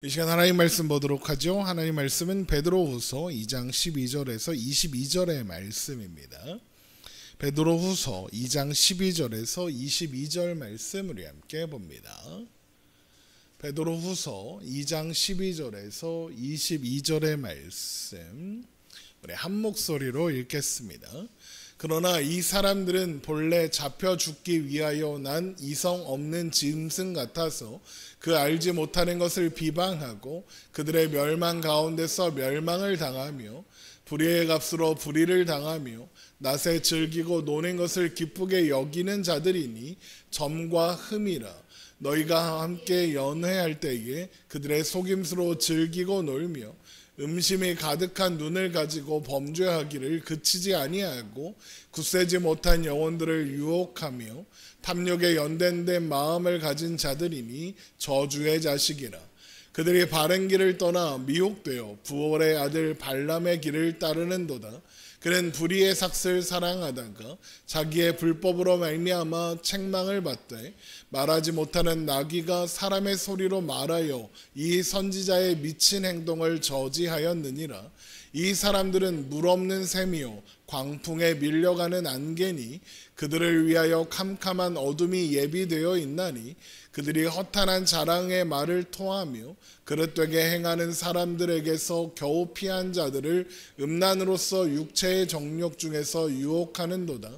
이 시간 하나님 말씀 보도록 하죠. 하나님 말씀은 베드로후서 2장 12절에서 22절의 말씀입니다. 베드로후서 2장 12절에서 22절 말씀 우리 함께 봅니다. 베드로후서 2장 12절에서 22절의 말씀 우리 한 목소리로 읽겠습니다. 그러나 이 사람들은 본래 잡혀 죽기 위하여 난 이성 없는 짐승 같아서 그 알지 못하는 것을 비방하고 그들의 멸망 가운데서 멸망을 당하며 불의의 값으로 불의를 당하며 낮에 즐기고 노는 것을 기쁘게 여기는 자들이니 점과 흠이라. 너희가 함께 연회할 때에 그들의 속임수로 즐기고 놀며 음심이 가득한 눈을 가지고 범죄하기를 그치지 아니하고 굳세지 못한 영혼들을 유혹하며 탐욕에 연단된 마음을 가진 자들이니 저주의 자식이라. 그들이 바른 길을 떠나 미혹되어 부올의 아들 발람의 길을 따르는도다. 그는 불의의 삭슬 사랑하다가 자기의 불법으로 말미암아 책망을 받되 말하지 못하는 나귀가 사람의 소리로 말하여 이 선지자의 미친 행동을 저지하였느니라. 이 사람들은 물 없는 샘이요 광풍에 밀려가는 안개니 그들을 위하여 캄캄한 어둠이 예비되어 있나니 그들이 허탄한 자랑의 말을 토하며 그릇되게 행하는 사람들에게서 겨우 피한 자들을 음란으로서 육체의 정욕 중에서 유혹하는도다.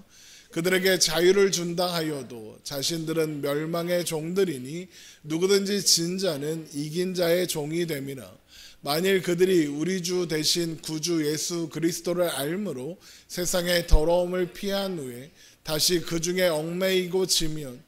그들에게 자유를 준다 하여도 자신들은 멸망의 종들이니 누구든지 진 자는 이긴 자의 종이 됨이라. 만일 그들이 우리 주 대신 구주 예수 그리스도를 알므로 세상의 더러움을 피한 후에 다시 그 중에 얽매이고 지면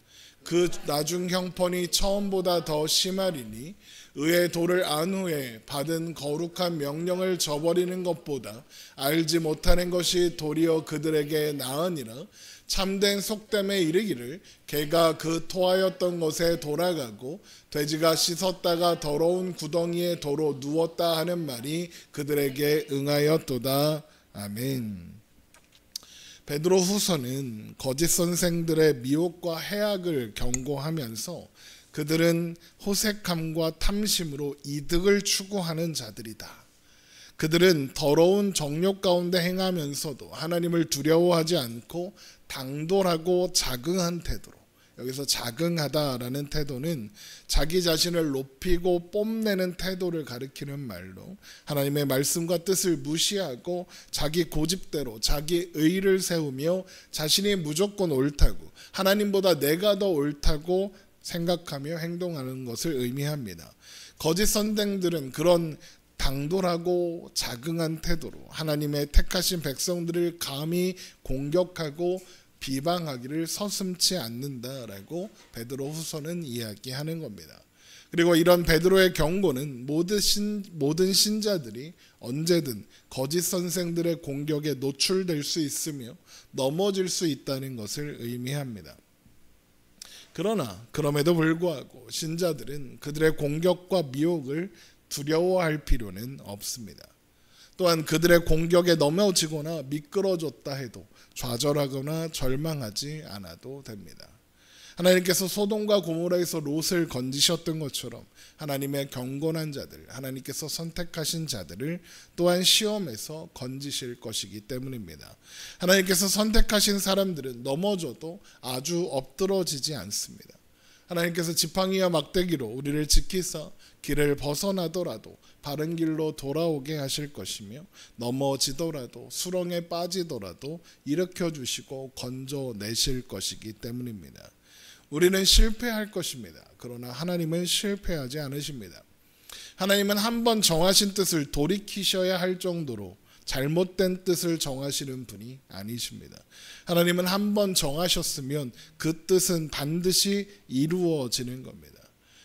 그 나중 형편이 처음보다 더 심하리니 의의 도를 안 후에 받은 거룩한 명령을 저버리는 것보다 알지 못하는 것이 도리어 그들에게 나으니라. 참된 속됨에 이르기를 개가 그 토하였던 것에 돌아가고 돼지가 씻었다가 더러운 구덩이에 도로 누웠다 하는 말이 그들에게 응하였도다. 아멘. 베드로후서는 거짓 선생들의 미혹과 해악을 경고하면서 그들은 호색함과 탐심으로 이득을 추구하는 자들이다. 그들은 더러운 정욕 가운데 행하면서도 하나님을 두려워하지 않고 당돌하고 자긍한 태도로, 여기서 자긍하다라는 태도는 자기 자신을 높이고 뽐내는 태도를 가리키는 말로 하나님의 말씀과 뜻을 무시하고 자기 고집대로 자기 의를 세우며 자신이 무조건 옳다고 하나님보다 내가 더 옳다고 생각하며 행동하는 것을 의미합니다. 거짓 선생들은 그런 당돌하고 자긍한 태도로 하나님의 택하신 백성들을 감히 공격하고 비방하기를 서슴지 않는다라고 베드로후서는 이야기하는 겁니다. 그리고 이런 베드로의 경고는 모든 신자들이 언제든 거짓 선생들의 공격에 노출될 수 있으며 넘어질 수 있다는 것을 의미합니다. 그러나 그럼에도 불구하고 신자들은 그들의 공격과 미혹을 두려워할 필요는 없습니다. 또한 그들의 공격에 넘어지거나 미끄러졌다 해도 좌절하거나 절망하지 않아도 됩니다. 하나님께서 소돔과 고모라에서 롯을 건지셨던 것처럼 하나님의 경건한 자들, 하나님께서 선택하신 자들을 또한 시험에서 건지실 것이기 때문입니다. 하나님께서 선택하신 사람들은 넘어져도 아주 엎드러지지 않습니다. 하나님께서 지팡이와 막대기로 우리를 지키사 길을 벗어나더라도 바른 길로 돌아오게 하실 것이며 넘어지더라도 수렁에 빠지더라도 일으켜 주시고 건져내실 것이기 때문입니다. 우리는 실패할 것입니다. 그러나 하나님은 실패하지 않으십니다. 하나님은 한번 정하신 뜻을 돌이키셔야 할 정도로 잘못된 뜻을 정하시는 분이 아니십니다. 하나님은 한번 정하셨으면 그 뜻은 반드시 이루어지는 겁니다.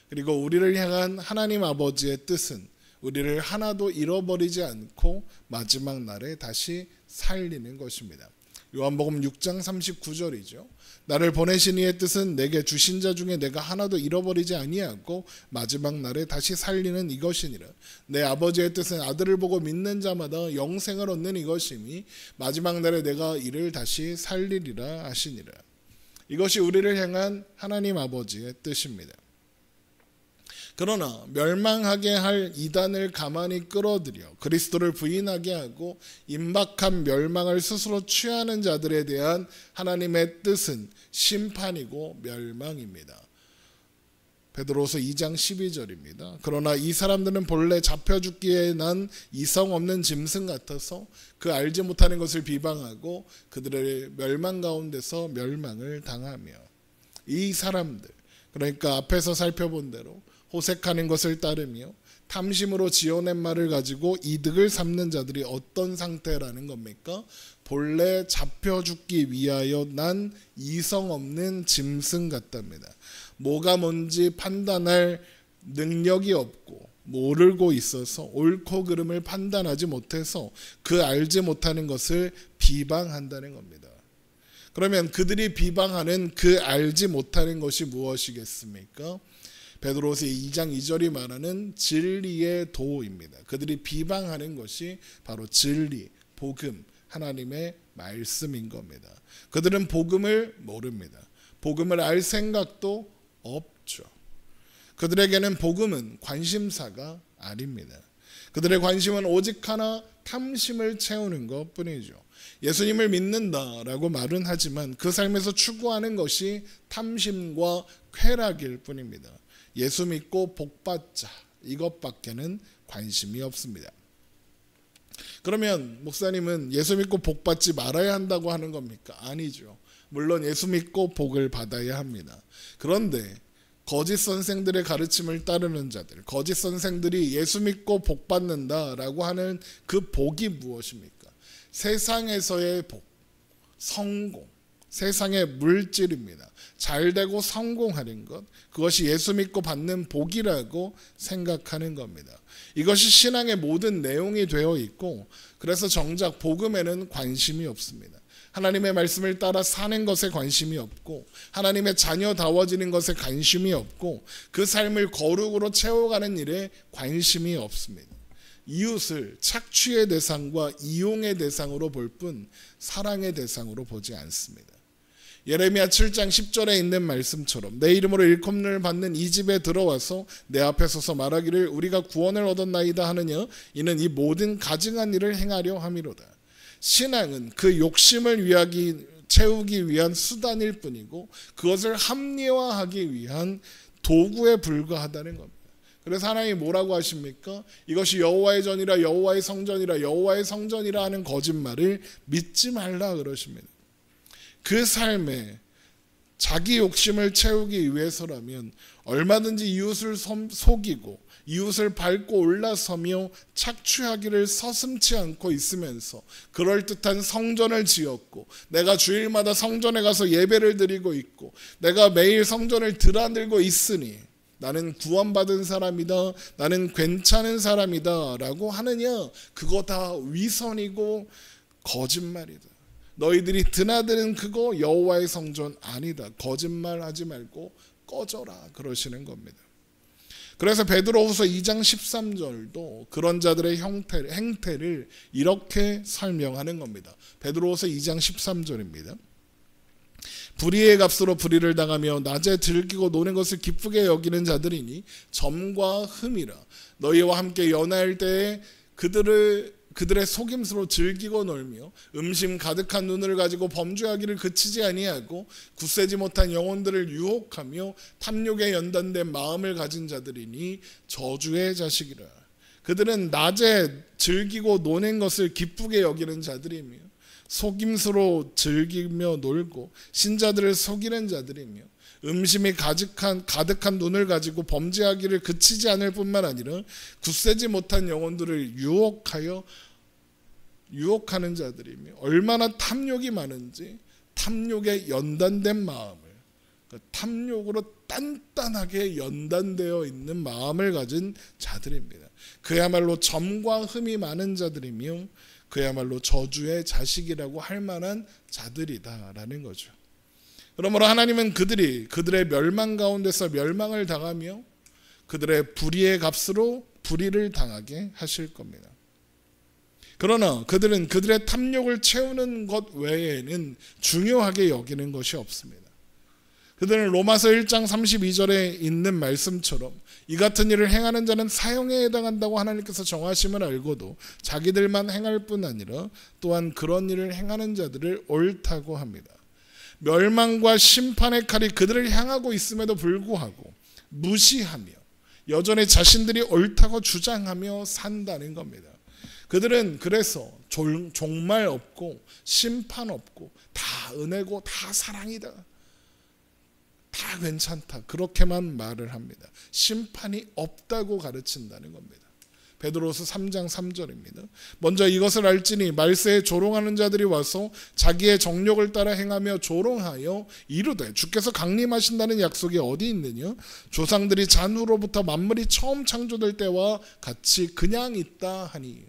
그리고 우리를 향한 하나님 아버지의 뜻은 우리를 하나도 잃어버리지 않고 마지막 날에 다시 살리는 것입니다. 요한복음 6장 39절이죠. 나를 보내신 이의 뜻은 내게 주신 자 중에 내가 하나도 잃어버리지 아니하고 마지막 날에 다시 살리는 이것이니라. 내 아버지의 뜻은 아들을 보고 믿는 자마다 영생을 얻는 이것이니 마지막 날에 내가 이를 다시 살리리라 하시니라. 이것이 우리를 향한 하나님 아버지의 뜻입니다. 그러나 멸망하게 할 이단을 가만히 끌어들여 그리스도를 부인하게 하고 임박한 멸망을 스스로 취하는 자들에 대한 하나님의 뜻은 심판이고 멸망입니다. 베드로서 2장 12절입니다. 그러나 이 사람들은 본래 잡혀 죽기에 난 이성 없는 짐승 같아서 그 알지 못하는 것을 비방하고 그들의 멸망 가운데서 멸망을 당하며. 이 사람들, 그러니까 앞에서 살펴본 대로 호색하는 것을 따르며 탐심으로 지어낸 말을 가지고 이득을 삼는 자들이 어떤 상태라는 겁니까? 본래 잡혀 죽기 위하여 난 이성 없는 짐승 같답니다. 뭐가 뭔지 판단할 능력이 없고 모르고 있어서 옳고 그름을 판단하지 못해서 그 알지 못하는 것을 비방한다는 겁니다. 그러면 그들이 비방하는 그 알지 못하는 것이 무엇이겠습니까? 베드로서 2장 2절이 말하는 진리의 도입니다. 그들이 비방하는 것이 바로 진리, 복음, 하나님의 말씀인 겁니다. 그들은 복음을 모릅니다. 복음을 알 생각도 없죠. 그들에게는 복음은 관심사가 아닙니다. 그들의 관심은 오직 하나, 탐심을 채우는 것뿐이죠. 예수님을 믿는다라고 말은 하지만 그 삶에서 추구하는 것이 탐심과 쾌락일 뿐입니다. 예수 믿고 복받자, 이것밖에는 관심이 없습니다. 그러면 목사님은 예수 믿고 복받지 말아야 한다고 하는 겁니까? 아니죠. 물론 예수 믿고 복을 받아야 합니다. 그런데 거짓 선생들의 가르침을 따르는 자들, 거짓 선생들이 예수 믿고 복 받는다라고 하는 그 복이 무엇입니까? 세상에서의 복, 성공, 세상의 물질입니다. 잘되고 성공하는 것, 그것이 예수 믿고 받는 복이라고 생각하는 겁니다. 이것이 신앙의 모든 내용이 되어 있고, 그래서 정작 복음에는 관심이 없습니다. 하나님의 말씀을 따라 사는 것에 관심이 없고, 하나님의 자녀다워지는 것에 관심이 없고, 그 삶을 거룩으로 채워가는 일에 관심이 없습니다. 이웃을 착취의 대상과 이용의 대상으로 볼 뿐 사랑의 대상으로 보지 않습니다. 예레미야 7장 10절에 있는 말씀처럼 내 이름으로 일컬음을 받는 이 집에 들어와서 내 앞에 서서 말하기를 우리가 구원을 얻었나이다 하느냐, 이는 이 모든 가증한 일을 행하려 함이로다. 신앙은 그 욕심을 채우기 위한 수단일 뿐이고 그것을 합리화하기 위한 도구에 불과하다는 겁니다. 그래서 하나님이 뭐라고 하십니까? 이것이 여호와의 전이라, 여호와의 성전이라, 여호와의 성전이라 하는 거짓말을 믿지 말라 그러십니다. 그 삶에 자기 욕심을 채우기 위해서라면 얼마든지 이웃을 속이고 이웃을 밟고 올라서며 착취하기를 서슴지 않고 있으면서 그럴듯한 성전을 지었고, 내가 주일마다 성전에 가서 예배를 드리고 있고, 내가 매일 성전을 드나들고 있으니 나는 구원받은 사람이다, 나는 괜찮은 사람이다 라고 하느냐, 그거 다 위선이고 거짓말이다. 너희들이 드나드는 그거 여호와의 성전 아니다. 거짓말하지 말고 꺼져라 그러시는 겁니다. 그래서 베드로후서 2장 13절도 그런 자들의 행태를 이렇게 설명하는 겁니다. 베드로후서 2장 13절입니다. 불의의 값으로 불의를 당하며 낮에 즐기고 노는 것을 기쁘게 여기는 자들이니 점과 흠이라. 너희와 함께 연애할 때에 그들의 속임수로 즐기고 놀며 음심 가득한 눈을 가지고 범죄하기를 그치지 아니하고 굳세지 못한 영혼들을 유혹하며 탐욕에 연단된 마음을 가진 자들이니 저주의 자식이라. 그들은 낮에 즐기고 노는 것을 기쁘게 여기는 자들이며 속임수로 즐기며 놀고 신자들을 속이는 자들이며 음심이 가득한 눈을 가지고 범죄하기를 그치지 않을 뿐만 아니라 굳세지 못한 영혼들을 유혹하는 자들이며 얼마나 탐욕이 많은지 탐욕에 연단된 마음을, 탐욕으로 단단하게 연단되어 있는 마음을 가진 자들입니다. 그야말로 점과 흠이 많은 자들이며 그야말로 저주의 자식이라고 할 만한 자들이다라는 거죠. 그러므로 하나님은 그들의 멸망 가운데서 멸망을 당하며 그들의 불의의 값으로 불의를 당하게 하실 겁니다. 그러나 그들은 그들의 탐욕을 채우는 것 외에는 중요하게 여기는 것이 없습니다. 그들은 로마서 1장 32절에 있는 말씀처럼 이 같은 일을 행하는 자는 사형에 해당한다고 하나님께서 정하심을 알고도 자기들만 행할 뿐 아니라 또한 그런 일을 행하는 자들을 옳다고 합니다. 멸망과 심판의 칼이 그들을 향하고 있음에도 불구하고 무시하며 여전히 자신들이 옳다고 주장하며 산다는 겁니다. 그들은 그래서 종말 없고 심판 없고 다 은혜고 다 사랑이다, 다 괜찮다, 그렇게만 말을 합니다. 심판이 없다고 가르친다는 겁니다. 베드로서 3장 3절입니다. 먼저 이것을 알지니 말세에 조롱하는 자들이 와서 자기의 정욕을 따라 행하며 조롱하여 이르되 주께서 강림하신다는 약속이 어디 있느냐? 조상들이 잔후로부터 만물이 처음 창조될 때와 같이 그냥 있다 하니.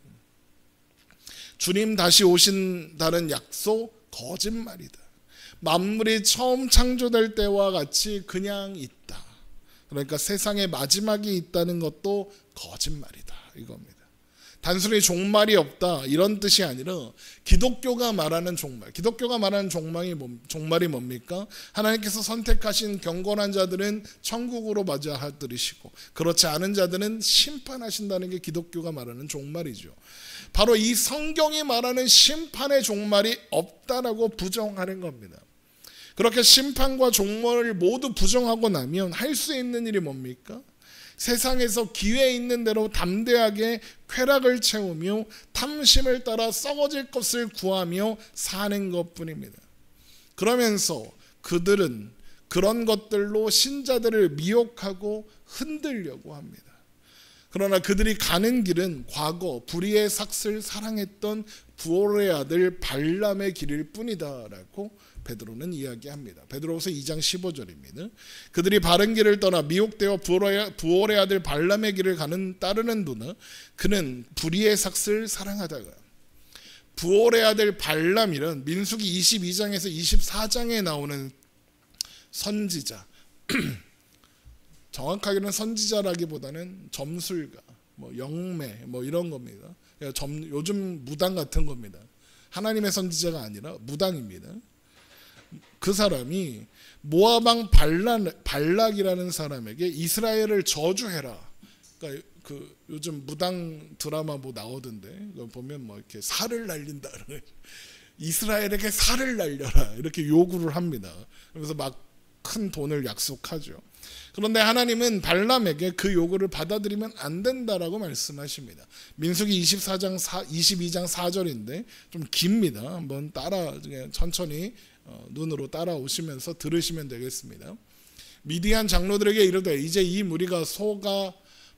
주님 다시 오신다는 약속 거짓말이다. 만물이 처음 창조될 때와 같이 그냥 있다. 그러니까 세상의 마지막이 있다는 것도 거짓말이다, 이겁니다. 단순히 종말이 없다 이런 뜻이 아니라 기독교가 말하는 종말, 기독교가 말하는 종말이 뭡니까? 하나님께서 선택하신 경건한 자들은 천국으로 맞이하시고 그렇지 않은 자들은 심판하신다는 게 기독교가 말하는 종말이죠. 바로 이 성경이 말하는 심판의 종말이 없다라고 부정하는 겁니다. 그렇게 심판과 종말을 모두 부정하고 나면 할 수 있는 일이 뭡니까? 세상에서 기회 있는 대로 담대하게 쾌락을 채우며 탐심을 따라 썩어질 것을 구하며 사는 것뿐입니다. 그러면서 그들은 그런 것들로 신자들을 미혹하고 흔들려고 합니다. 그러나 그들이 가는 길은 과거 불의의 삭슬 사랑했던 부올의 아들 발람의 길일 뿐이다라고 베드로는 이야기합니다. 베드로서 2장 15절입니다. 그들이 바른 길을 떠나 미혹되어 부올의 아들 발람의 길을 따르는 도나 그는 불의의 삭슬 사랑하다가. 부올의 아들 발람이란 민수기 22장에서 24장에 나오는 선지자, 정확하게는 선지자라기보다는 점술가, 영매 이런 겁니다. 요즘 무당 같은 겁니다. 하나님의 선지자가 아니라 무당입니다. 그 사람이 모압 왕 발락이라는 사람에게 이스라엘을 저주해라. 그러니까 그 요즘 무당 드라마 나오던데 보면 이렇게 살을 날린다, 이스라엘에게 살을 날려라 이렇게 요구를 합니다. 그래서 막 큰 돈을 약속하죠. 그런데 하나님은 발람에게 그 요구를 받아들이면 안 된다라고 말씀하십니다. 민수기 22장 4절인데 좀 깁니다. 한번 천천히 눈으로 따라오시면서 들으시면 되겠습니다. 미디안 장로들에게 이르되 이제 이 무리가 소가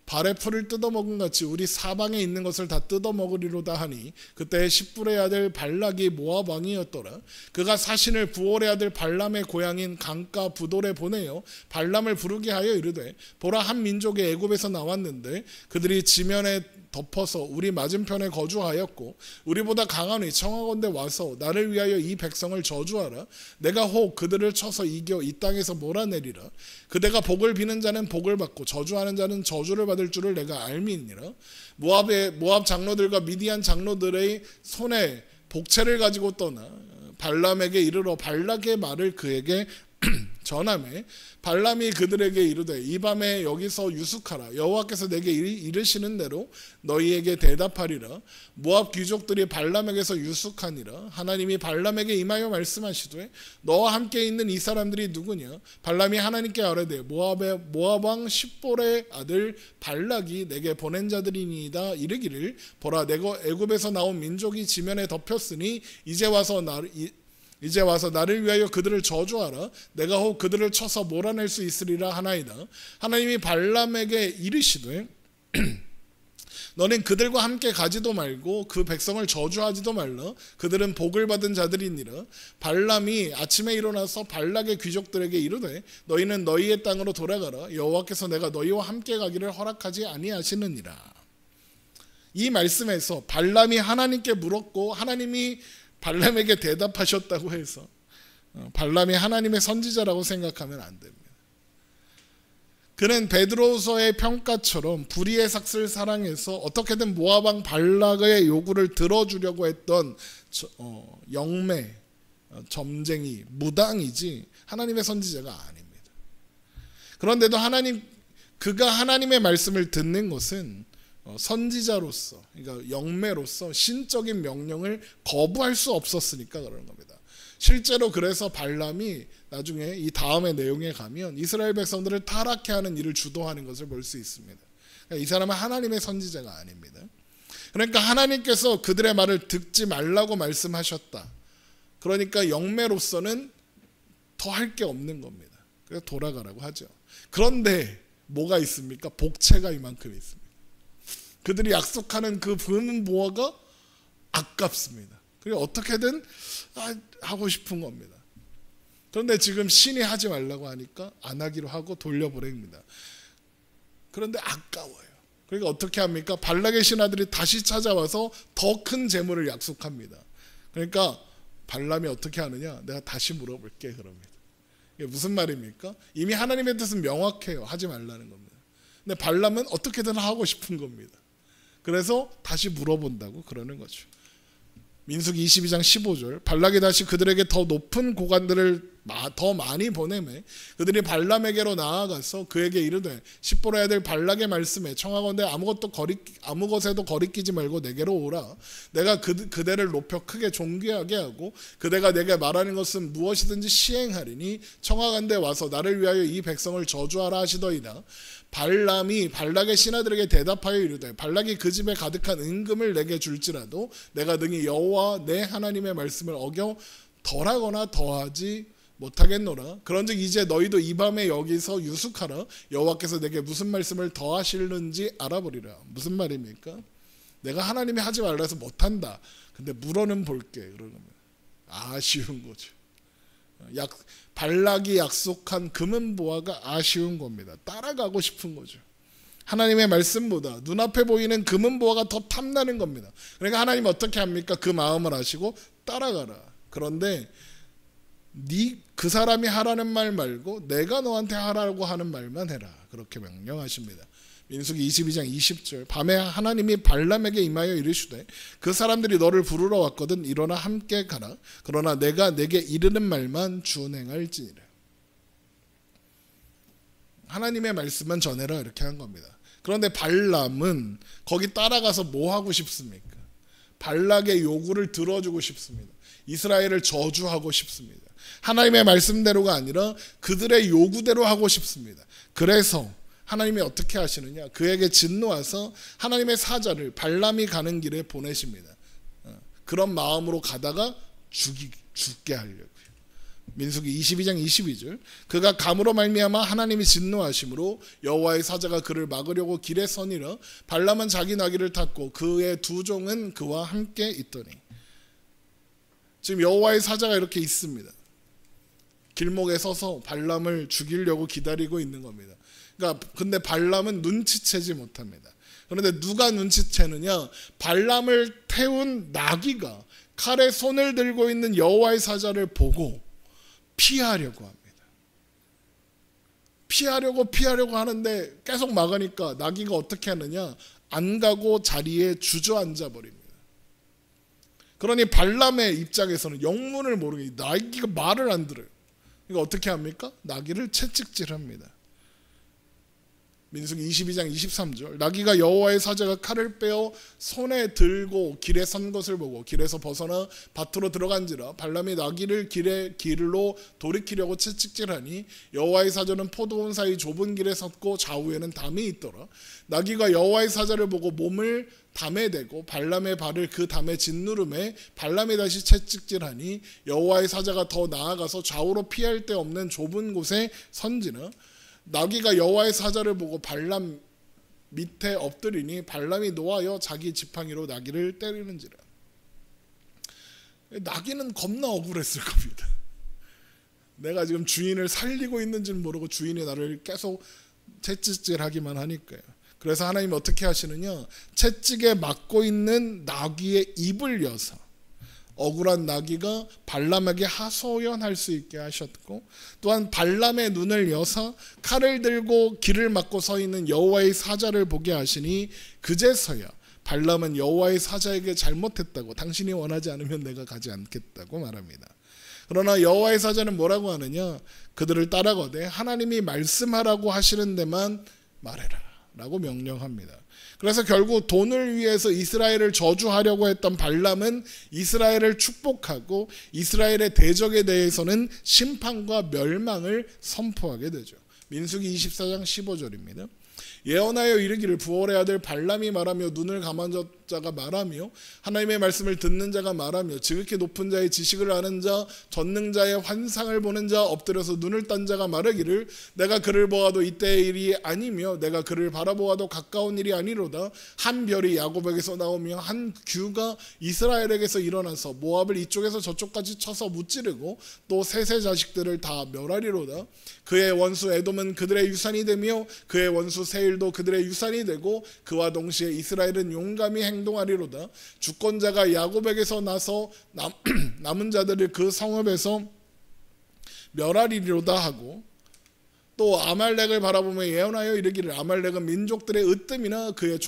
발의 풀을 뜯어먹은 같이 우리 사방에 있는 것을 다 뜯어먹으리로다 하니 그때 십불의 아들 발락이 모압 왕이었더라. 그가 사신을 부올의 아들 발람의 고향인 강가 부돌에 보내어 발람을 부르게 하여 이르되 보라, 한 민족이 애굽에서 나왔는데 그들이 지면에 덮어서 우리 맞은편에 거주하였고 우리보다 강하니 청하건대 와서 나를 위하여 이 백성을 저주하라. 내가 혹 그들을 쳐서 이겨 이 땅에서 몰아내리라. 그대가 복을 비는 자는 복을 받고 저주하는 자는 저주를 받을 줄을 내가 알미니라. 모압 장로들과 미디안 장로들의 손에 복채를 가지고 떠나 발람에게 이르러 발락의 말을 그에게 전하매 발람이 그들에게 이르되 이 밤에 여기서 유숙하라. 여호와께서 내게 이르시는 대로 너희에게 대답하리라. 모압 귀족들이 발람에게서 유숙하니라. 하나님이 발람에게 임하여 말씀하시되 너와 함께 있는 이 사람들이 누구냐? 발람이 하나님께 아뢰되 모압 왕 십볼의 아들 발락이 내게 보낸 자들이니이다. 이르기를 보라, 내가 애굽에서 나온 민족이 지면에 덮였으니 이제 와서 나를 위하여 그들을 저주하라. 내가 혹 그들을 쳐서 몰아낼 수 있으리라 하나이다. 하나님이 발람에게 이르시되 너는 그들과 함께 가지도 말고 그 백성을 저주하지도 말라. 그들은 복을 받은 자들이니라. 발람이 아침에 일어나서 발락의 귀족들에게 이르되 너희는 너희의 땅으로 돌아가라. 여호와께서 내가 너희와 함께 가기를 허락하지 아니하시느니라. 이 말씀에서 발람이 하나님께 물었고 하나님이 발람에게 대답하셨다고 해서 발람이 하나님의 선지자라고 생각하면 안 됩니다. 그는 베드로서의 평가처럼 불의의 삭슬 사랑해서 어떻게든 모압 왕 발락의 요구를 들어주려고 했던 영매, 점쟁이, 무당이지 하나님의 선지자가 아닙니다. 그런데도 그가 하나님의 말씀을 듣는 것은 선지자로서, 그러니까 영매로서 신적인 명령을 거부할 수 없었으니까 그러는 겁니다. 실제로 그래서 발람이 나중에 이 다음의 내용에 가면 이스라엘 백성들을 타락해 하는 일을 주도하는 것을 볼 수 있습니다. 그러니까 이 사람은 하나님의 선지자가 아닙니다. 그러니까 하나님께서 그들의 말을 듣지 말라고 말씀하셨다. 그러니까 영매로서는 더 할 게 없는 겁니다. 그래서 돌아가라고 하죠. 그런데 뭐가 있습니까? 복채가 이만큼 있습니다. 그들이 약속하는 그 부는 보화가 아깝습니다. 그리고 어떻게든 하고 싶은 겁니다. 그런데 지금 신이 하지 말라고 하니까 안 하기로 하고 돌려보냅니다. 그런데 아까워요. 그러니까 어떻게 합니까? 발락의 신하들이 다시 찾아와서 더 큰 재물을 약속합니다. 그러니까 발람이 어떻게 하느냐? 내가 다시 물어볼게 그럽니다. 이게 무슨 말입니까? 이미 하나님의 뜻은 명확해요. 하지 말라는 겁니다. 근데 발람은 어떻게든 하고 싶은 겁니다. 그래서 다시 물어본다고 그러는 거죠. 민수기 22장 15절, 발락이 다시 그들에게 더 높은 고관들을 더 많이 보내매 그들이 발람에게로 나아가서 그에게 이르되 십보라의 아들 발락의 말씀에 청하건대 아무 것에도 거리끼지 말고 내게로 오라. 내가 그대를 높여 크게 존귀하게 하고 그대가 내게 말하는 것은 무엇이든지 시행하리니 청하건대 와서 나를 위하여 이 백성을 저주하라 하시더이다. 발람이 발락의 신하들에게 대답하여 이르되 발락이 그 집에 가득한 은금을 내게 줄지라도 내가 능히 여호와 내 하나님의 말씀을 어겨 덜하거나 더하지 못하겠노라. 그런즉 이제 너희도 이 밤에 여기서 유숙하라. 여호와께서 내게 무슨 말씀을 더하실는지 알아보리라. 무슨 말입니까? 내가 하나님이 하지 말라 해서 못한다. 근데 물어는 볼게. 그러면 아쉬운 거죠. 발락이 약속한 금은 보화가 아쉬운 겁니다. 따라가고 싶은 거죠. 하나님의 말씀보다 눈앞에 보이는 금은 보화가 더 탐나는 겁니다. 그러니까 하나님 어떻게 합니까? 그 마음을 아시고 따라가라. 그런데 그 사람이 하라는 말 말고 내가 너한테 하라고 하는 말만 해라. 그렇게 명령하십니다. 민수기 22장 20절, 밤에 하나님이 발람에게 임하여 이르시되 그 사람들이 너를 부르러 왔거든 일어나 함께 가라. 그러나 내가 내게 이르는 말만 준행할지니라. 하나님의 말씀만 전해라 이렇게 한 겁니다. 그런데 발람은 거기 따라가서 뭐 하고 싶습니까? 발락의 요구를 들어주고 싶습니다. 이스라엘을 저주하고 싶습니다. 하나님의 말씀대로가 아니라 그들의 요구대로 하고 싶습니다. 그래서 하나님이 어떻게 하시느냐? 그에게 진노하서 하나님의 사자를 발람이 가는 길에 보내십니다. 그런 마음으로 가다가 죽게 하려고요. 민수기 22장 22절, 그가 감으로 말미암아 하나님이 진노하심으로 여호와의 사자가 그를 막으려고 길에 서니라. 발람은 자기 나귀를 탔고 그의 두 종은 그와 함께 있더니. 지금 여호와의 사자가 이렇게 있습니다. 길목에 서서 발람을 죽이려고 기다리고 있는 겁니다. 그러니까 근데 발람은 눈치채지 못합니다. 그런데 누가 눈치채느냐? 발람을 태운 나귀가 칼에 손을 들고 있는 여호와의 사자를 보고 피하려고 합니다. 피하려고 하는데 계속 막으니까 나귀가 어떻게 하느냐? 안 가고 자리에 주저앉아 버립니다. 그러니 발람의 입장에서는 영문을 모르게 나귀가 말을 안 들어요. 그러니까 어떻게 합니까? 나귀를 채찍질합니다. 민수기 22장 23절, 나귀가 여호와의 사자가 칼을 빼어 손에 들고 길에 선 것을 보고 길에서 벗어나 밭으로 들어간지라. 발람이 나귀를 길로 돌이키려고 채찍질하니 여호와의 사자는 포도원 사이 좁은 길에 섰고 좌우에는 담이 있더라. 나귀가 여호와의 사자를 보고 몸을 담에 대고 발람의 발을 그 담에 짓누름에 발람이 다시 채찍질하니 여호와의 사자가 더 나아가서 좌우로 피할 데 없는 좁은 곳에 선지나. 나귀가 여호와의 사자를 보고 발람 밑에 엎드리니 발람이 노하여 자기 지팡이로 나귀를 때리는지라. 나귀는 겁나 억울했을 겁니다. 내가 지금 주인을 살리고 있는지는 모르고 주인이 나를 계속 채찍질하기만 하니까요. 그래서 하나님 어떻게 하시느냐? 채찍에 맞고 있는 나귀의 입을 여서 억울한 나귀가 발람에게 하소연할 수 있게 하셨고, 또한 발람의 눈을 여서 칼을 들고 길을 막고 서 있는 여호와의 사자를 보게 하시니 그제서야 발람은 여호와의 사자에게 잘못했다고 당신이 원하지 않으면 내가 가지 않겠다고 말합니다. 그러나 여호와의 사자는 뭐라고 하느냐? 그들을 따라가되 하나님이 말씀하라고 하시는 데만 말해라 라고 명령합니다. 그래서 결국 돈을 위해서 이스라엘을 저주하려고 했던 발람은 이스라엘을 축복하고 이스라엘의 대적에 대해서는 심판과 멸망을 선포하게 되죠. 민수기 24장 15절입니다. 예언하여 이르기를 부올의 아들 발람이 말하며 눈을 감은 자가 말하며 하나님의 말씀을 듣는 자가 말하며 지극히 높은 자의 지식을 아는 자 전능자의 환상을 보는 자 엎드려서 눈을 딴 자가 말하기를 내가 그를 보아도 이때의 일이 아니며 내가 그를 바라보아도 가까운 일이 아니로다. 한 별이 야곱에게서 나오며 한 규가 이스라엘에게서 일어나서 모압을 이쪽에서 저쪽까지 쳐서 무찌르고 또 셋의 자식들을 다 멸하리로다. 그의 원수 에돔은 그들의 유산이 되며 그의 원수 세일도 그들의 유산이 되고 그와 동시에 이스라엘은 용감히 행동하리로다. 주권자가 야곱에게서 나서 남은 자들을 그 성읍에서 멸하리로다 하고 또 아말렉을 바라보며 예언하여 이르기를 아말렉은 민족들의 으뜸이나 그의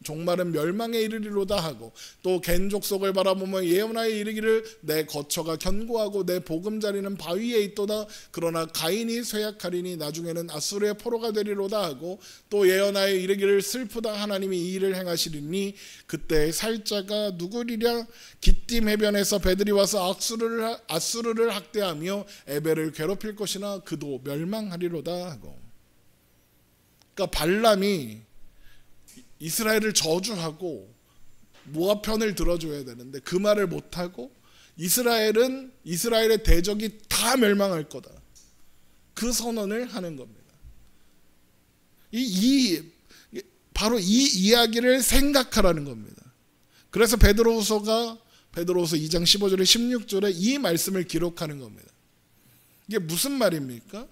종말은 멸망에 이르리로다 하고 또 겐 족속을 바라보며 예언하여 이르기를 내 거처가 견고하고 내 보금자리는 바위에 있도다. 그러나 가인이 쇠약하리니 나중에는 아수르의 포로가 되리로다 하고 또 예언하여 이르기를 슬프다. 하나님이 이 일을 행하시리니 그때 살자가 누구리랴? 기띔 해변에서 배들이 와서 아수르를 학대하며 에벨을 괴롭힐 것이나 그도 멸망하리로다 하고. 그러니까 발람이 이스라엘을 저주하고 모압 편을 들어줘야 되는데 그 말을 못하고 이스라엘의 대적이 다 멸망할 거다. 그 선언을 하는 겁니다. 바로 이 이야기를 생각하라는 겁니다. 그래서 베드로후서 2장 15절에 16절에 이 말씀을 기록하는 겁니다. 이게 무슨 말입니까?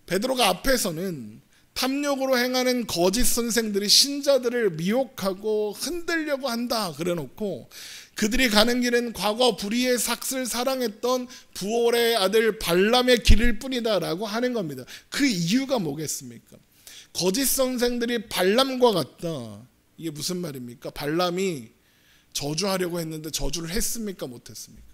베드로가 앞에서는 탐욕으로 행하는 거짓 선생들이 신자들을 미혹하고 흔들려고 한다 그래놓고 그들이 가는 길은 과거 불의의 삭슬 사랑했던 부올의 아들 발람의 길일 뿐이다 라고 하는 겁니다. 그 이유가 뭐겠습니까? 거짓 선생들이 발람과 같다. 이게 무슨 말입니까? 발람이 저주하려고 했는데 저주를 했습니까? 못했습니까?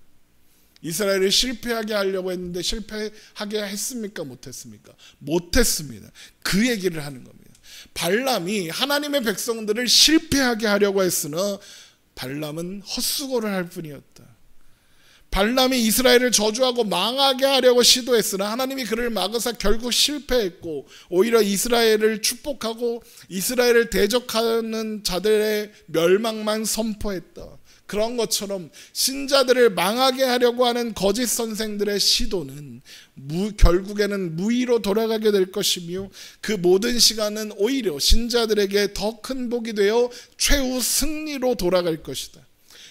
이스라엘을 실패하게 하려고 했는데 실패하게 했습니까? 못했습니까? 못했습니다. 그 얘기를 하는 겁니다. 발람이 하나님의 백성들을 실패하게 하려고 했으나 발람은 헛수고를 할 뿐이었다. 발람이 이스라엘을 저주하고 망하게 하려고 시도했으나 하나님이 그를 막으사 결국 실패했고 오히려 이스라엘을 축복하고 이스라엘을 대적하는 자들의 멸망만 선포했다. 그런 것처럼 신자들을 망하게 하려고 하는 거짓 선생들의 시도는 결국에는 무의로 돌아가게 될 것이며 그 모든 시간은 오히려 신자들에게 더 큰 복이 되어 최후 승리로 돌아갈 것이다.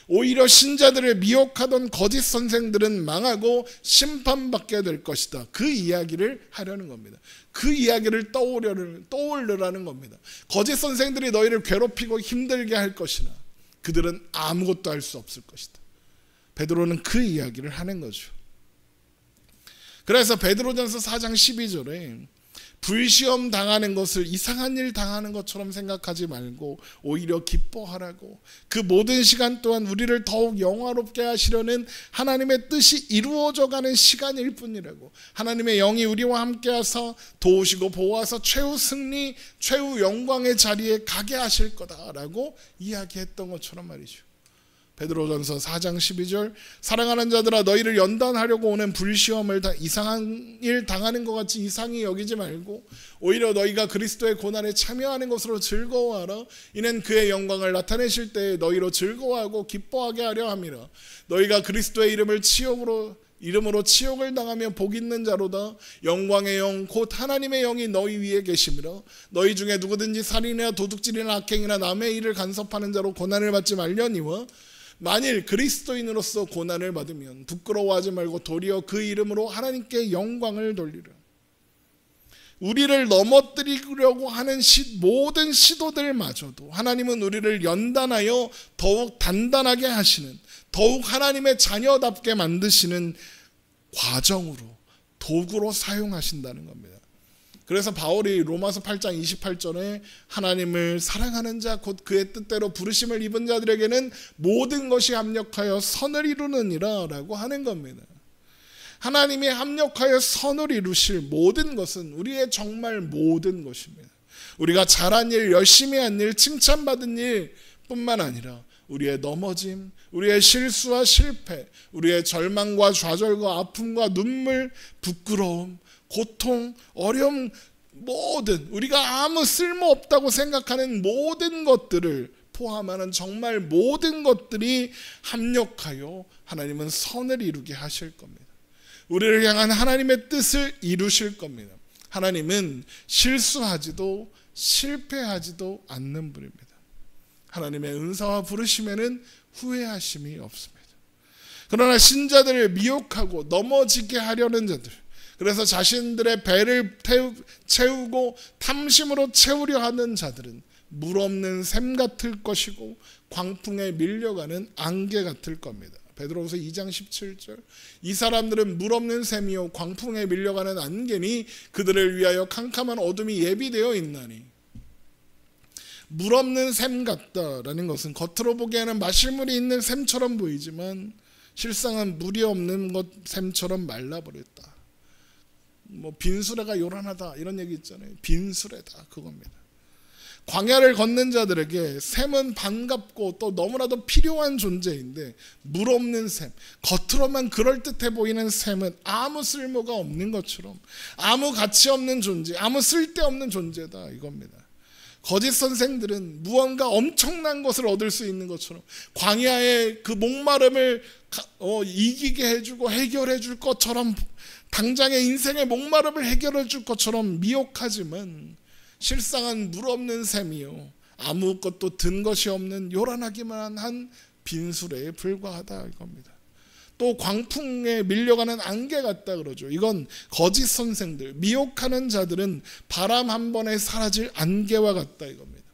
오히려 신자들을 미혹하던 거짓 선생들은 망하고 심판받게 될 것이다. 그 이야기를 하려는 겁니다. 그 이야기를 떠올리라는 겁니다. 거짓 선생들이 너희를 괴롭히고 힘들게 할 것이나 그들은 아무것도 할 수 없을 것이다. 베드로는 그 이야기를 하는 거죠. 그래서 베드로전서 4장 12절에 불시험 당하는 것을 이상한 일 당하는 것처럼 생각하지 말고 오히려 기뻐하라고 그 모든 시간 동안 우리를 더욱 영화롭게 하시려는 하나님의 뜻이 이루어져가는 시간일 뿐이라고. 하나님의 영이 우리와 함께 하사 도우시고 보호하사 최후 승리 최후 영광의 자리에 가게 하실 거다라고 이야기했던 것처럼 말이죠. 베드로전서 4장 12절 사랑하는 자들아 너희를 연단하려고 오는 불시험을 이상한 일 당하는 것 같이 이상히 여기지 말고 오히려 너희가 그리스도의 고난에 참여하는 것으로 즐거워하라. 이는 그의 영광을 나타내실 때에 너희로 즐거워하고 기뻐하게 하려 함이라. 너희가 그리스도의 이름으로 치욕을 당하며 복 있는 자로다. 영광의 영 곧 하나님의 영이 너희 위에 계심이라. 너희 중에 누구든지 살인이나 도둑질이나 악행이나 남의 일을 간섭하는 자로 고난을 받지 말려니와 만일 그리스도인으로서 고난을 받으면 부끄러워하지 말고 도리어 그 이름으로 하나님께 영광을 돌리라. 우리를 넘어뜨리려고 하는 모든 시도들마저도 하나님은 우리를 연단하여 더욱 단단하게 하시는, 더욱 하나님의 자녀답게 만드시는 과정으로, 도구로 사용하신다는 겁니다. 그래서 바울이 로마서 8장 28절에 하나님을 사랑하는 자 곧 그의 뜻대로 부르심을 입은 자들에게는 모든 것이 합력하여 선을 이루느니라 라고 하는 겁니다. 하나님이 합력하여 선을 이루실 모든 것은 우리의 정말 모든 것입니다. 우리가 잘한 일, 열심히 한 일, 칭찬받은 일 뿐만 아니라 우리의 넘어짐, 우리의 실수와 실패, 우리의 절망과 좌절과 아픔과 눈물, 부끄러움, 고통, 어려움, 모든 우리가 아무 쓸모없다고 생각하는 모든 것들을 포함하는 정말 모든 것들이 합력하여 하나님은 선을 이루게 하실 겁니다. 우리를 향한 하나님의 뜻을 이루실 겁니다. 하나님은 실수하지도 실패하지도 않는 분입니다. 하나님의 은사와 부르심에는 후회하심이 없습니다. 그러나 신자들을 미혹하고 넘어지게 하려는 자들, 그래서 자신들의 배를 채우고 탐심으로 채우려 하는 자들은 물 없는 샘 같을 것이고 광풍에 밀려가는 안개 같을 겁니다. 베드로후서 2장 17절, 이 사람들은 물 없는 샘이요 광풍에 밀려가는 안개니 그들을 위하여 캄캄한 어둠이 예비되어 있나니. 물 없는 샘 같다라는 것은 겉으로 보기에는 마실물이 있는 샘처럼 보이지만 실상은 물이 없는 것 샘처럼 말라버렸다. 뭐 빈수레가 요란하다 이런 얘기 있잖아요. 빈수레다 그겁니다. 광야를 걷는 자들에게 샘은 반갑고 또 너무나도 필요한 존재인데 물 없는 샘, 겉으로만 그럴듯해 보이는 샘은 아무 쓸모가 없는 것처럼, 아무 가치 없는 존재, 아무 쓸데없는 존재다 이겁니다. 거짓 선생들은 무언가 엄청난 것을 얻을 수 있는 것처럼, 광야의 그 목마름을 이기게 해주고 해결해 줄 것처럼, 당장의 인생의 목마름을 해결해 줄 것처럼 미혹하지만 실상은 물 없는 샘이요 아무것도 든 것이 없는 요란하기만 한 빈수레에 불과하다 이겁니다. 또 광풍에 밀려가는 안개 같다 그러죠. 이건 거짓 선생들, 미혹하는 자들은 바람 한 번에 사라질 안개와 같다 이겁니다.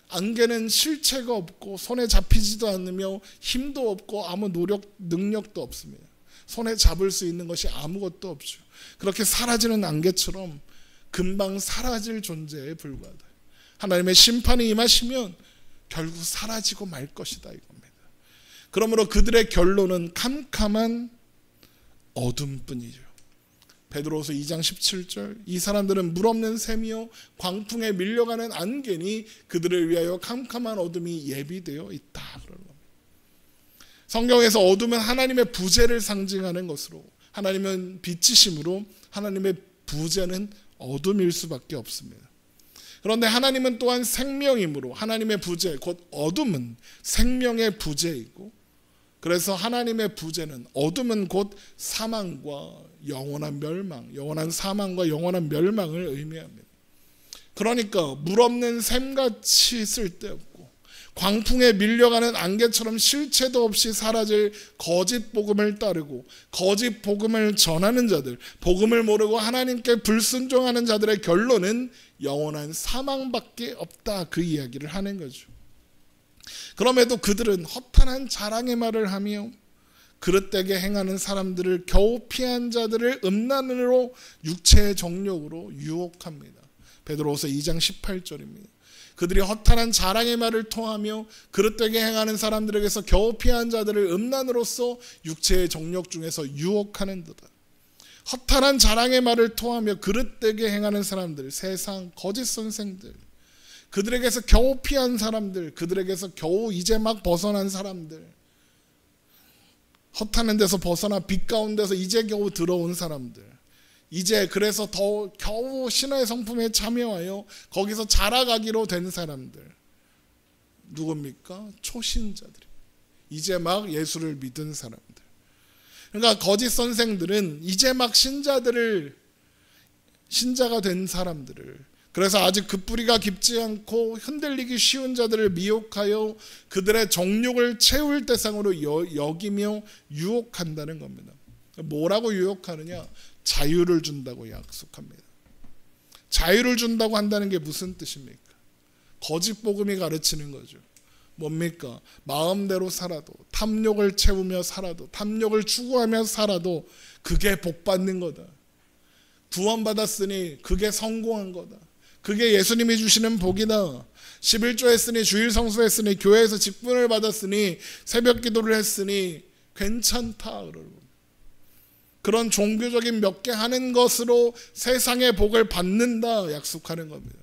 안개는 실체가 없고 손에 잡히지도 않으며 힘도 없고 아무 능력도 없습니다. 손에 잡을 수 있는 것이 아무것도 없죠. 그렇게 사라지는 안개처럼 금방 사라질 존재에 불과하다. 하나님의 심판이 임하시면 결국 사라지고 말 것이다 이겁니다. 그러므로 그들의 결론은 캄캄한 어둠뿐이죠. 베드로후서 2장 17절, 이 사람들은 물 없는 샘이요 광풍에 밀려가는 안개니 그들을 위하여 캄캄한 어둠이 예비되어 있다 그러는 겁니다. 성경에서 어둠은 하나님의 부재를 상징하는 것으로, 하나님은 빛이심으로 하나님의 부재는 어둠일 수밖에 없습니다. 그런데 하나님은 또한 생명이므로 하나님의 부재, 곧 어둠은 생명의 부재이고, 그래서 하나님의 부재는, 어둠은 곧 사망과 영원한 멸망, 영원한 사망과 영원한 멸망을 의미합니다. 그러니까 물 없는 샘같이 쓸데없고 광풍에 밀려가는 안개처럼 실체도 없이 사라질 거짓 복음을 따르고 거짓 복음을 전하는 자들, 복음을 모르고 하나님께 불순종하는 자들의 결론은 영원한 사망밖에 없다, 그 이야기를 하는 거죠. 그럼에도 그들은 허탄한 자랑의 말을 하며 그릇되게 행하는 사람들을 겨우 피한 자들을 음란으로 육체의 정욕으로 유혹합니다. 베드로후서 2장 18절입니다. 그들이 허탄한 자랑의 말을 통하며 그릇되게 행하는 사람들에게서 겨우 피한 자들을 음란으로서 육체의 정욕 중에서 유혹하는 듯다. 허탄한 자랑의 말을 통하며 그릇되게 행하는 사람들, 세상 거짓 선생들, 그들에게서 겨우 피한 사람들, 그들에게서 겨우 이제 막 벗어난 사람들, 허탄한 데서 벗어나 빛 가운데서 이제 겨우 들어온 사람들, 이제 그래서 더 겨우 신화의 성품에 참여하여 거기서 자라가기로 된 사람들, 누굽니까? 초신자들이, 이제 막 예수를 믿은 사람들. 그러니까 거짓 선생들은 이제 막 신자가 된 사람들을, 그래서 아직 그 뿌리가 깊지 않고 흔들리기 쉬운 자들을 미혹하여 그들의 정욕을 채울 대상으로 여기며 유혹한다는 겁니다. 뭐라고 유혹하느냐? 자유를 준다고 약속합니다. 자유를 준다고 한다는 게 무슨 뜻입니까? 거짓 복음이 가르치는 거죠. 뭡니까? 마음대로 살아도, 탐욕을 채우며 살아도, 탐욕을 추구하며 살아도 그게 복 받는 거다. 구원받았으니 그게 성공한 거다. 그게 예수님이 주시는 복이다. 11조 했으니, 주일 성수했으니, 교회에서 직분을 받았으니, 새벽 기도를 했으니 괜찮다 그러고, 그런 종교적인 몇 개 하는 것으로 세상의 복을 받는다 약속하는 겁니다.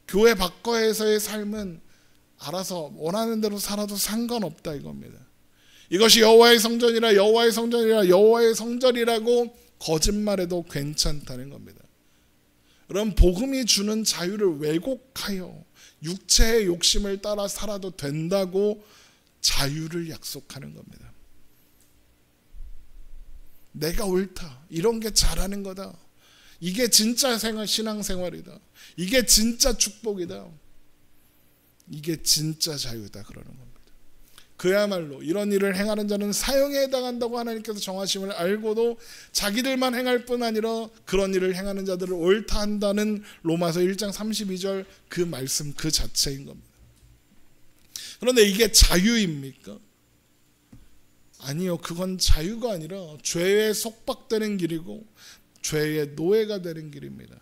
교회 밖에서의 삶은 알아서 원하는 대로 살아도 상관없다 이겁니다. 이것이 여호와의 성전이라 여호와의 성전이라 여호와의 성전이라고 거짓말해도 괜찮다는 겁니다. 그럼 복음이 주는 자유를 왜곡하여 육체의 욕심을 따라 살아도 된다고 자유를 약속하는 겁니다. 내가 옳다, 이런 게 잘하는 거다, 이게 진짜 신앙생활이다, 이게 진짜 축복이다, 이게 진짜 자유다 그러는 겁니다. 그야말로 이런 일을 행하는 자는 사형에 해당한다고 하나님께서 정하심을 알고도 자기들만 행할 뿐 아니라 그런 일을 행하는 자들을 옳다 한다는 로마서 1장 32절 그 말씀 그 자체인 겁니다. 그런데 이게 자유입니까? 아니요, 그건 자유가 아니라 죄에 속박되는 길이고 죄의 노예가 되는 길입니다.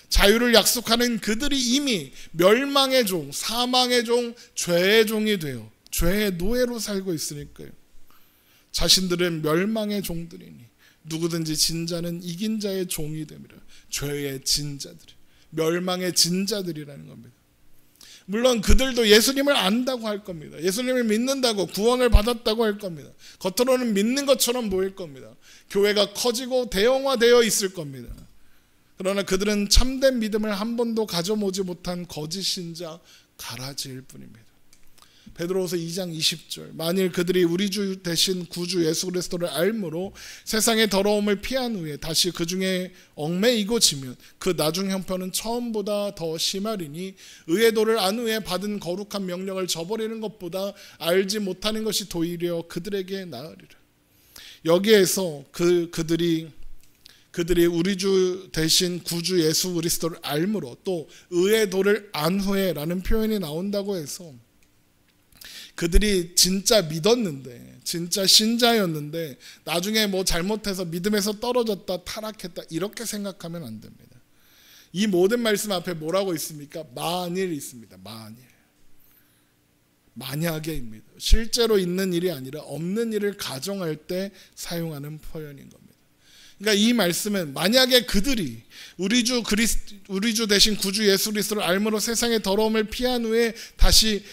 자유를 약속하는 그들이 이미 멸망의 종, 사망의 종, 죄의 종이 되어 죄의 노예로 살고 있으니까요. 자신들은 멸망의 종들이니 누구든지 진 자는 이긴 자의 종이 됩니다. 죄의 진 자들, 멸망의 진 자들이라는 겁니다. 물론 그들도 예수님을 안다고 할 겁니다. 예수님을 믿는다고 구원을 받았다고 할 겁니다. 겉으로는 믿는 것처럼 보일 겁니다. 교회가 커지고 대형화되어 있을 겁니다. 그러나 그들은 참된 믿음을 한 번도 가져보지 못한 거짓 신자 가라지일 뿐입니다. 베드로후서 2장 20절 만일 그들이 우리 주 대신 구주 예수 그리스도를 알므로 세상의 더러움을 피한 후에 다시 그 중에 얽매이고 지면 그 나중 형편은 처음보다 더 심하리니 의의 도를 안 후에 받은 거룩한 명령을 저버리는 것보다 알지 못하는 것이 도리어 그들에게 나으리라. 여기에서 그들이 우리 주 대신 구주 예수 그리스도를 알므로 또 의의 도를 안 후에 라는 표현이 나온다고 해서 그들이 진짜 믿었는데 진짜 신자였는데 나중에 뭐 잘못해서 믿음에서 떨어졌다 타락했다 이렇게 생각하면 안 됩니다. 이 모든 말씀 앞에 뭐라고 있습니까? 만일 있습니다. 만약에입니다. 실제로 있는 일이 아니라 없는 일을 가정할 때 사용하는 표현인 겁니다. 그러니까 이 말씀은 만약에 그들이 우리 주 대신 구주 예수 그리스도를 알므로 세상의 더러움을 피한 후에 다시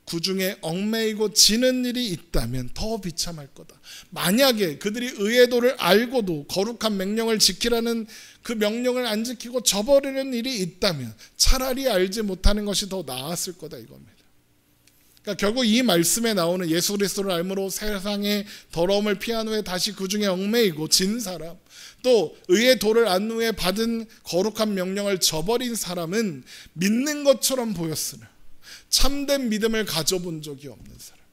구중에 얽매이고 지는 일이 있다면 더 비참할 거다. 만약에 그들이 의의 도를 알고도 거룩한 명령을 지키라는 그 명령을 안 지키고 저버리는 일이 있다면 차라리 알지 못하는 것이 더 나았을 거다 이겁니다. 그러니까 결국 이 말씀에 나오는 예수 그리스도를 알므로 세상의 더러움을 피한 후에 다시 구중에 얽매이고 진 사람, 또 의의 도를 안 후에 받은 거룩한 명령을 저버린 사람은 믿는 것처럼 보였으나 참된 믿음을 가져본 적이 없는 사람,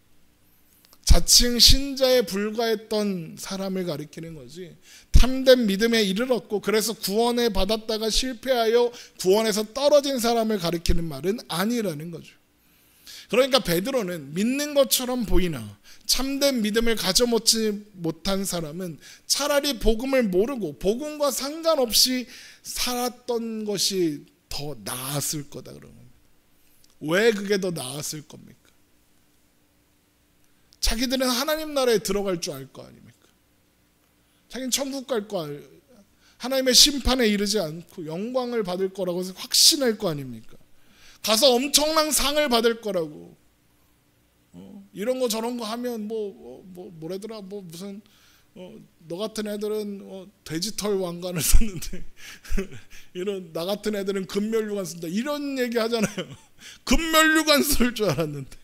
자칭 신자에 불과했던 사람을 가리키는 거지 참된 믿음에 이르렀고 그래서 구원을 받았다가 실패하여 구원에서 떨어진 사람을 가리키는 말은 아니라는 거죠. 그러니까 베드로는 믿는 것처럼 보이나 참된 믿음을 가져보지 못한 사람은 차라리 복음을 모르고 복음과 상관없이 살았던 것이 더 나았을 거다 그러는 겁니다. 왜 그게 더 나았을 겁니까? 자기들은 하나님 나라에 들어갈 줄 알 거 아닙니까? 자기는 천국 갈 거 알, 하나님의 심판에 이르지 않고 영광을 받을 거라고 확신할 거 아닙니까? 가서 엄청난 상을 받을 거라고. 이런 거 저런 거 하면 뭐래더라 무슨 너 같은 애들은 돼지털 왕관을 썼는데 이런 나 같은 애들은 금면류관 쓴다 이런 얘기 하잖아요. 금면류관 쓸 줄 알았는데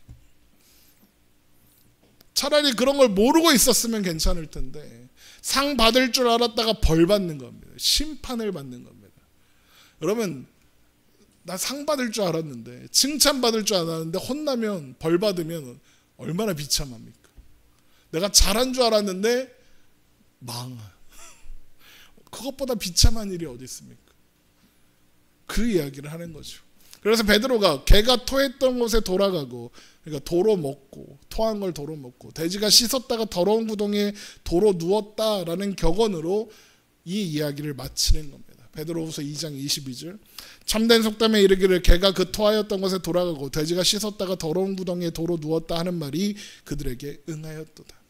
차라리 그런 걸 모르고 있었으면 괜찮을 텐데 상 받을 줄 알았다가 벌 받는 겁니다. 심판을 받는 겁니다. 여러분 나 상 받을 줄 알았는데 칭찬 받을 줄 알았는데 혼나면 벌 받으면 얼마나 비참합니까? 내가 잘한 줄 알았는데 망. 그것보다 비참한 일이 어디 있습니까? 그 이야기를 하는 거죠. 그래서 베드로가 개가 토했던 곳에 돌아가고 그러니까 도로 먹고 토한 걸 도로 먹고 돼지가 씻었다가 더러운 구덩이에 도로 누웠다라는 격언으로 이 이야기를 마치는 겁니다. 베드로후서 2장 22절 참된 속담에 이르기를 개가 그 토하였던 곳에 돌아가고 돼지가 씻었다가 더러운 구덩이에 도로 누웠다 하는 말이 그들에게 응하였도다.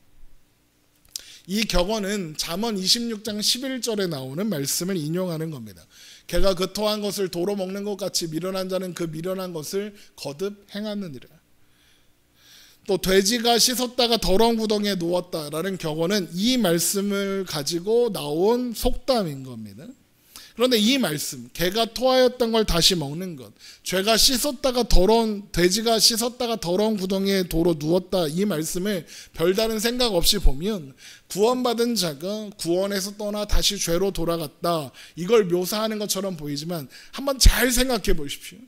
이 격언은 잠언 26장 11절에 나오는 말씀을 인용하는 겁니다. 개가 그 토한 것을 도로 먹는 것 같이 미련한 자는 그 미련한 것을 거듭 행하느니라. 또 돼지가 씻었다가 더러운 구덩이에 누웠다라는 격언은 이 말씀을 가지고 나온 속담인 겁니다. 그런데 이 말씀, 개가 토하였던 걸 다시 먹는 것, 돼지가 씻었다가 더러운 구덩이에 도로 누웠다, 이 말씀을 별다른 생각 없이 보면 구원받은 자가 구원에서 떠나 다시 죄로 돌아갔다, 이걸 묘사하는 것처럼 보이지만 한번 잘 생각해 보십시오.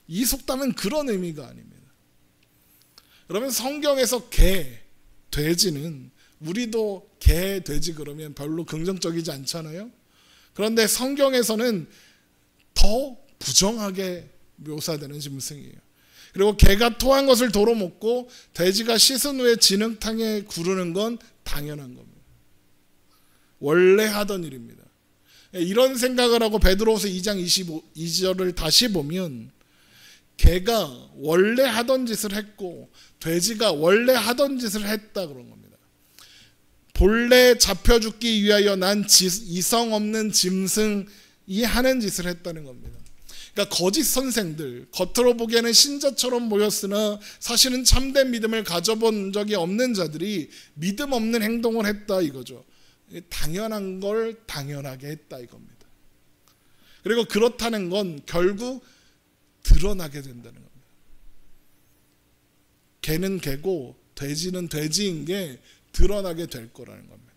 이 속담은 그런 의미가 아닙니다. 그러면 성경에서 개, 돼지는, 우리도 개, 돼지 그러면 별로 긍정적이지 않잖아요. 그런데 성경에서는 더 부정하게 묘사되는 짐승이에요. 그리고 개가 토한 것을 도로 먹고 돼지가 씻은 후에 진흙탕에 구르는 건 당연한 겁니다. 원래 하던 일입니다. 이런 생각을 하고 베드로후서 2장 22절을 다시 보면 개가 원래 하던 짓을 했고 돼지가 원래 하던 짓을 했다 그런 겁니다. 본래 잡혀 죽기 위하여 난 이성 없는 짐승이 하는 짓을 했다는 겁니다. 그러니까 거짓 선생들, 겉으로 보기에는 신자처럼 보였으나 사실은 참된 믿음을 가져본 적이 없는 자들이 믿음 없는 행동을 했다 이거죠. 당연한 걸 당연하게 했다 이겁니다. 그리고 그렇다는 건 결국 드러나게 된다는 겁니다. 개는 개고 돼지는 돼지인 게 드러나게 될 거라는 겁니다.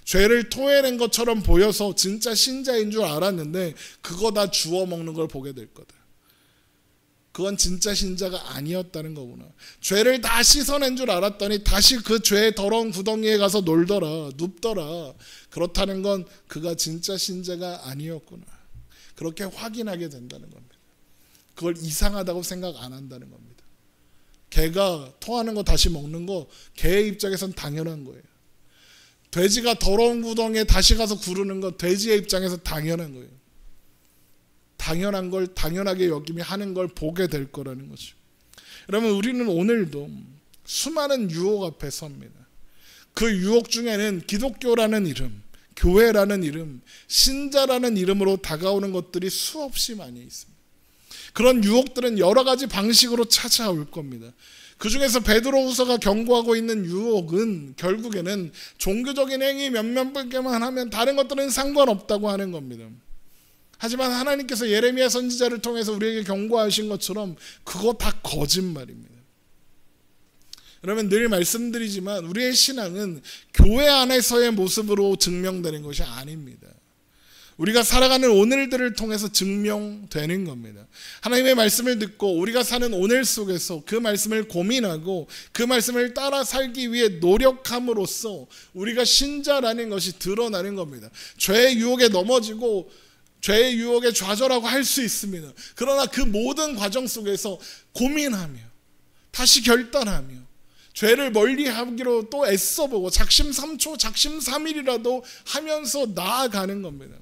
죄를 토해낸 것처럼 보여서 진짜 신자인 줄 알았는데 그거 다 주워 먹는 걸 보게 될 거다. 그건 진짜 신자가 아니었다는 거구나. 죄를 다 씻어낸 줄 알았더니 다시 그 죄의 더러운 구덩이에 가서 놀더라, 눕더라. 그렇다는 건 그가 진짜 신자가 아니었구나. 그렇게 확인하게 된다는 겁니다. 그걸 이상하다고 생각 안 한다는 겁니다. 개가 토하는 거 다시 먹는 거 개의 입장에선 당연한 거예요. 돼지가 더러운 구덩이에 다시 가서 구르는 거 돼지의 입장에서 당연한 거예요. 당연한 걸 당연하게 여기며 하는 걸 보게 될 거라는 거죠. 여러분, 우리는 오늘도 수많은 유혹 앞에 섭니다. 그 유혹 중에는 기독교라는 이름, 교회라는 이름, 신자라는 이름으로 다가오는 것들이 수없이 많이 있습니다. 그런 유혹들은 여러 가지 방식으로 찾아올 겁니다. 그 중에서 베드로후서가 경고하고 있는 유혹은 결국에는 종교적인 행위 몇몇 개만 하면 다른 것들은 상관없다고 하는 겁니다. 하지만 하나님께서 예레미야 선지자를 통해서 우리에게 경고하신 것처럼 그거 다 거짓말입니다. 여러분, 늘 말씀드리지만 우리의 신앙은 교회 안에서의 모습으로 증명되는 것이 아닙니다. 우리가 살아가는 오늘들을 통해서 증명되는 겁니다. 하나님의 말씀을 듣고 우리가 사는 오늘 속에서 그 말씀을 고민하고 그 말씀을 따라 살기 위해 노력함으로써 우리가 신자라는 것이 드러나는 겁니다. 죄의 유혹에 넘어지고 죄의 유혹에 좌절하고 할 수 있습니다. 그러나 그 모든 과정 속에서 고민하며 다시 결단하며 죄를 멀리하기로 또 애써보고 작심삼초 작심삼일이라도 하면서 나아가는 겁니다.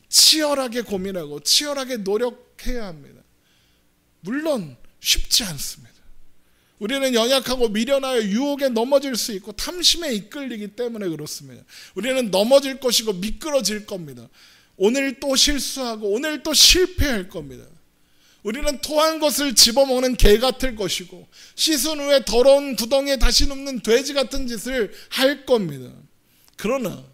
치열하게 고민하고 치열하게 노력해야 합니다. 물론 쉽지 않습니다. 우리는 연약하고 미련하여 유혹에 넘어질 수 있고 탐심에 이끌리기 때문에 그렇습니다. 우리는 넘어질 것이고 미끄러질 겁니다. 오늘 또 실수하고 오늘 또 실패할 겁니다. 우리는 토한 것을 집어먹는 개 같을 것이고 씻은 후에 더러운 구덩이에 다시 눕는 돼지 같은 짓을 할 겁니다. 그러나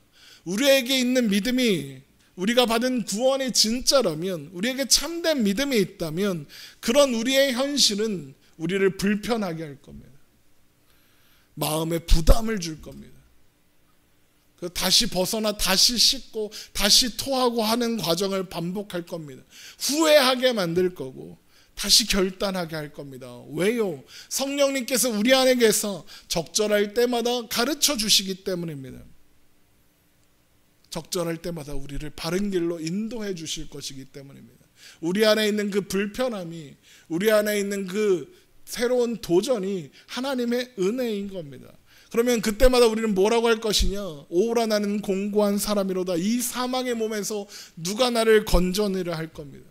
우리에게 있는 믿음이, 우리가 받은 구원이 진짜라면, 우리에게 참된 믿음이 있다면 그런 우리의 현실은 우리를 불편하게 할 겁니다. 마음에 부담을 줄 겁니다. 다시 벗어나 다시 씻고 다시 토하고 하는 과정을 반복할 겁니다. 후회하게 만들 거고 다시 결단하게 할 겁니다. 왜요? 성령님께서 우리 안에게서 적절할 때마다 가르쳐 주시기 때문입니다. 적절할 때마다 우리를 바른 길로 인도해 주실 것이기 때문입니다. 우리 안에 있는 그 불편함이, 우리 안에 있는 그 새로운 도전이 하나님의 은혜인 겁니다. 그러면 그때마다 우리는 뭐라고 할 것이냐? 오라 나는 공고한 사람이로다. 이 사망의 몸에서 누가 나를 건져내려 할 겁니다.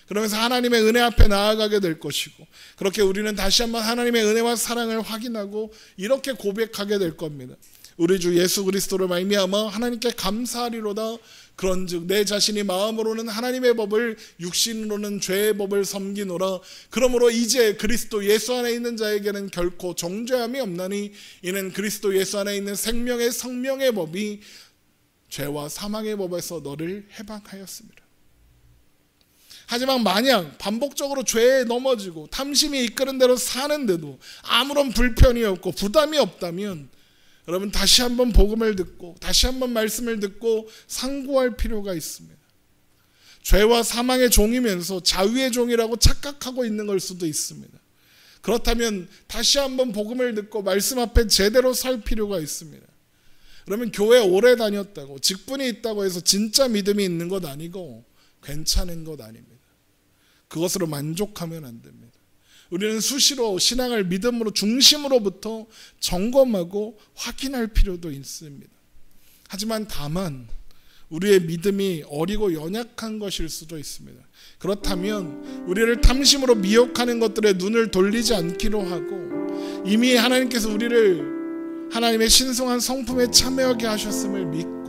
그러면서 하나님의 은혜 앞에 나아가게 될 것이고, 그렇게 우리는 다시 한번 하나님의 은혜와 사랑을 확인하고 이렇게 고백하게 될 겁니다. 우리 주 예수 그리스도를 말미암아 하나님께 감사하리로다. 그런즉 내 자신이 마음으로는 하나님의 법을, 육신으로는 죄의 법을 섬기노라. 그러므로 이제 그리스도 예수 안에 있는 자에게는 결코 정죄함이 없나니 이는 그리스도 예수 안에 있는 생명의 성령의 법이 죄와 사망의 법에서 너를 해방하였습니다. 하지만 만약 반복적으로 죄에 넘어지고 탐심이 이끄는 대로 사는데도 아무런 불편이 없고 부담이 없다면 여러분 다시 한번 복음을 듣고 다시 한번 말씀을 듣고 상고할 필요가 있습니다. 죄와 사망의 종이면서 자유의 종이라고 착각하고 있는 걸 수도 있습니다. 그렇다면 다시 한번 복음을 듣고 말씀 앞에 제대로 살 필요가 있습니다. 그러면 교회 오래 다녔다고 직분이 있다고 해서 진짜 믿음이 있는 것 아니고 괜찮은 것 아닙니다. 그것으로 만족하면 안 됩니다. 우리는 수시로 신앙을 믿음으로 중심으로부터 점검하고 확인할 필요도 있습니다. 하지만 다만 우리의 믿음이 어리고 연약한 것일 수도 있습니다. 그렇다면 우리를 탐심으로 미혹하는 것들에 눈을 돌리지 않기로 하고 이미 하나님께서 우리를 하나님의 신성한 성품에 참여하게 하셨음을 믿고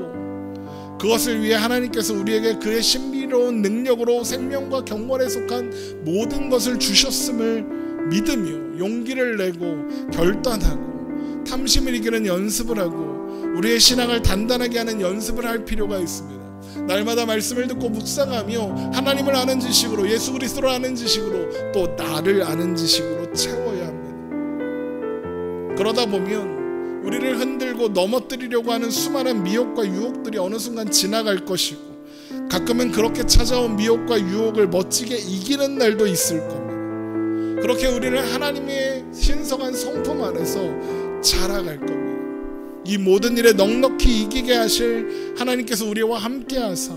그것을 위해 하나님께서 우리에게 그의 신비로운 능력으로 생명과 경건에 속한 모든 것을 주셨음을 믿으며 용기를 내고 결단하고 탐심을 이기는 연습을 하고 우리의 신앙을 단단하게 하는 연습을 할 필요가 있습니다. 날마다 말씀을 듣고 묵상하며 하나님을 아는 지식으로, 예수 그리스도를 아는 지식으로, 또 나를 아는 지식으로 채워야 합니다. 그러다 보면 우리를 흔들고 넘어뜨리려고 하는 수많은 미혹과 유혹들이 어느 순간 지나갈 것이고 가끔은 그렇게 찾아온 미혹과 유혹을 멋지게 이기는 날도 있을 겁니다. 그렇게 우리를 하나님의 신성한 성품 안에서 자라갈 겁니다. 이 모든 일에 넉넉히 이기게 하실 하나님께서 우리와 함께 하사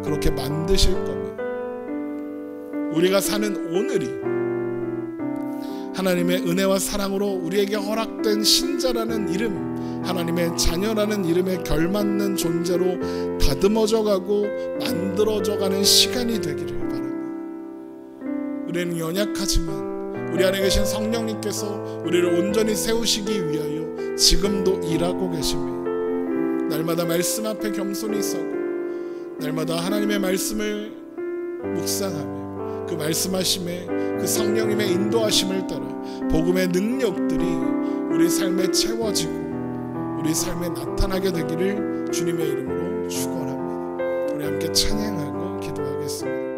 그렇게 만드실 겁니다. 우리가 사는 오늘이 하나님의 은혜와 사랑으로 우리에게 허락된 신자라는 이름, 하나님의 자녀라는 이름에 걸맞는 존재로 다듬어져 가고 만들어져 가는 시간이 되기를 바랍니다. 우리는 연약하지만 우리 안에 계신 성령님께서 우리를 온전히 세우시기 위하여 지금도 일하고 계십니다. 날마다 말씀 앞에 겸손히 서고 날마다 하나님의 말씀을 묵상하며 그 말씀하심에 그 성령님의 인도하심을 따라 복음의 능력들이 우리 삶에 채워지고 우리 삶에 나타나게 되기를 주님의 이름으로 축원합니다. 우리 함께 찬양하고 기도하겠습니다.